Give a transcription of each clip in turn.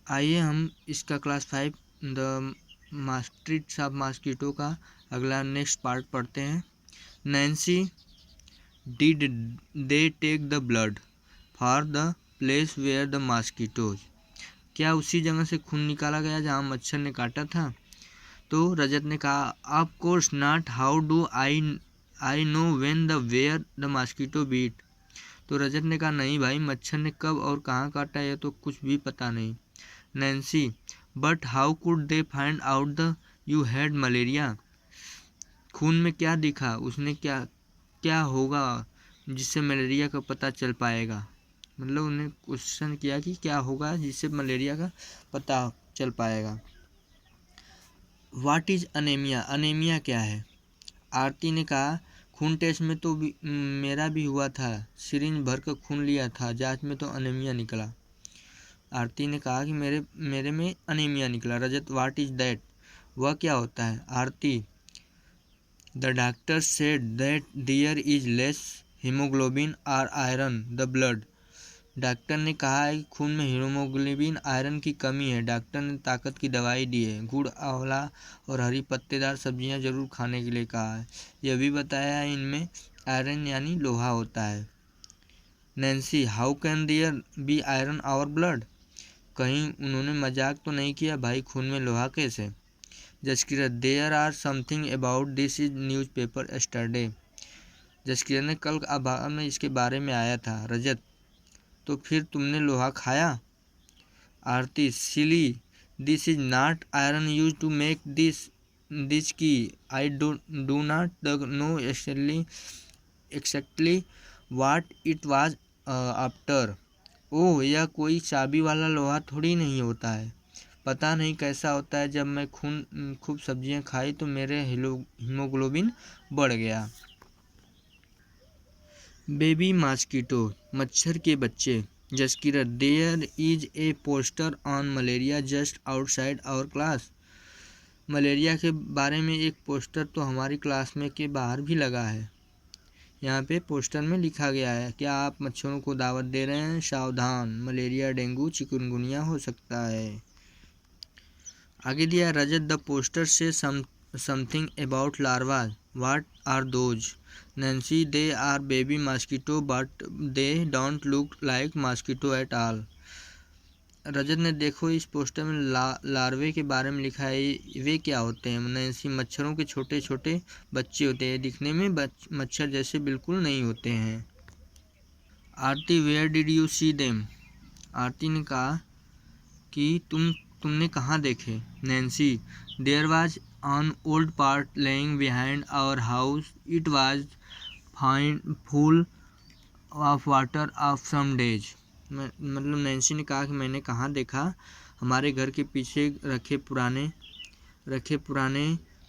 आइए हम इसका class 5 the mysteries of mosquito का अगला नेक्स्ट पार्ट पढ़ते हैं। Nancy did they take the blood for the place where the mosquitoes, क्या उसी जगह से खून निकाला गया जहाँ मच्छर ने काटा था? तो रजत ने कहा of course not, how do I know when the where the mosquito beat. तो रजत ने कहा नहीं भाई, मच्छर ने कब और कहाँ काटा यह तो कुछ भी पता नहीं। Nancy but how could they find out the you had malaria, खून में क्या दिखा, उसने क्या क्या होगा जिससे मलेरिया का पता चल पाएगा। मतलब उन्हें क्वेश्चन किया कि क्या होगा जिससे मलेरिया का पता चल पाएगा। व्हाट इज अनेमिया, अनेमिया क्या है? आरती ने कहा खून टेस्ट में तो मेरा भी हुआ था, सिरिंज भर कर खून लिया था, जांच में तो अनेमिया निकला। आरती ने कहा कि मेरे में अनेमिया निकला। रजत व्हाट इज दैट, वह क्या होता है? Aarti the doctor said that there is less haemoglobin और आयरन द ब्लड, डॉक्टर ने कहा है कि खून में हीमोग्लोबिन आयरन की कमी है, डॉक्टर ने ताकत की दवाई दी है। गुड़, आंवला और हरी पत्तेदार सब्जियां जरूर खाने के लिए कहा है, यह भी बताया है इनमें आयरन यानी लोहा होता है। Nancy how can there be iron our blood, कहीं उन्होंने मजाक तो नहीं किया भाई, खून में लोहा कैसे? Jaskirat there are something about this is news paper yesterday, Jaskirat ने कल अखबार में इसके बारे में आया था। रजत तो फिर तुमने लोहा खाया? Aarti silly this is not iron use to make this key I do not know exactly what it was after, oh यह कोई चाबी वाला लोहा थोड़ी नहीं होता है, पता नहीं कैसा होता है, जब मैं खूब सब्जियां खाई तो मेरे हीमोग्लोबिन बढ़ गया। बेबी मॉस्किटो, मच्छर के बच्चे। Jaskirat there is a poster on malaria just outside our class, malaria के बारे में एक पोस्टर तो हमारी क्लास में के बाहर भी लगा है। यहाँ पे पोस्टर में लिखा गया है क्या आप मच्छरों को दावत दे रहे हैं, सावधान मलेरिया, डेंगू, चिकनगुनिया हो सकता है। आगे दिया रजत द पोस्टर से something about larva, what are those? Nancy they are baby mosquito but they don't look like mosquito at all. Rajat ने देखो इस पोस्टर में लार्वे के बारे में लिखा है, वे क्या होते हैं? नैन्सी मच्छरों के छोटे छोटे बच्चे होते हैं, दिखने में मच्छर जैसे बिल्कुल नहीं होते हैं। Aarti where did you see them, Aarti ने कहा कि तुमने कहाँ देखे? Nancy there was on old part lying behind our house, it was full of water of some days. मतलब नैन्सी ने कहा कि मैंने कहाँ देखा, हमारे घर के पीछे रखे पुराने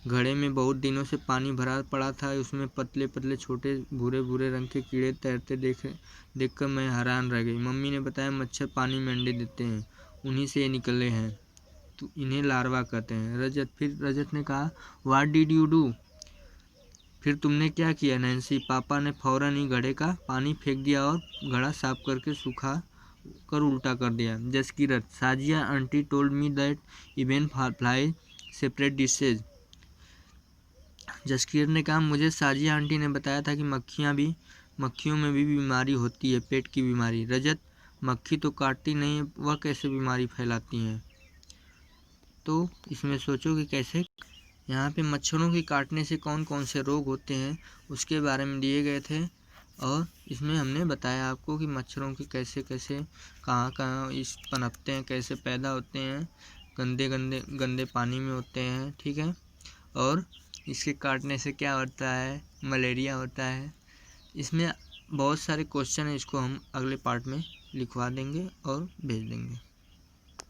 घड़े में बहुत दिनों से पानी भरा पड़ा था, उसमें पतले पतले छोटे भूरे भूरे रंग के कीड़े तैरते देखकर मैं हैरान रह गई। मम्मी ने बताया मच्छर पानी में अंडे देते हैं, उन्हीं से ये निकले हैं, तो इन्हें लार्वा कहते हैं। फिर रजत ने कहा व्हाट डिड यू डू, फिर तुमने क्या किया? नैन्सी पापा ने फौरन ही घड़े का पानी फेंक दिया और घड़ा साफ करके सूखा कर उल्टा कर दिया। Jaskirat Sajiya aunty told me that even fly separate dishes, Jaskirat ने कहा मुझे साजिया आंटी ने बताया था कि मक्खियों में भी बीमारी होती है, पेट की बीमारी। रजत मक्खी तो काटती नहीं है, वह कैसे बीमारी फैलाती हैं? तो इसमें सोचो कि कैसे। यहाँ पे मच्छरों के काटने से कौन कौन से रोग होते हैं उसके बारे में दिए गए थे, और इसमें हमने बताया आपको कि मच्छरों के कैसे कैसे कहाँ इस पनपते हैं, कैसे पैदा होते हैं, गंदे पानी में होते हैं, ठीक है, और इसके काटने से क्या होता है, मलेरिया होता है। इसमें बहुत सारे क्वेश्चन हैं, इसको हम अगले पार्ट में लिखवा देंगे और भेज देंगे।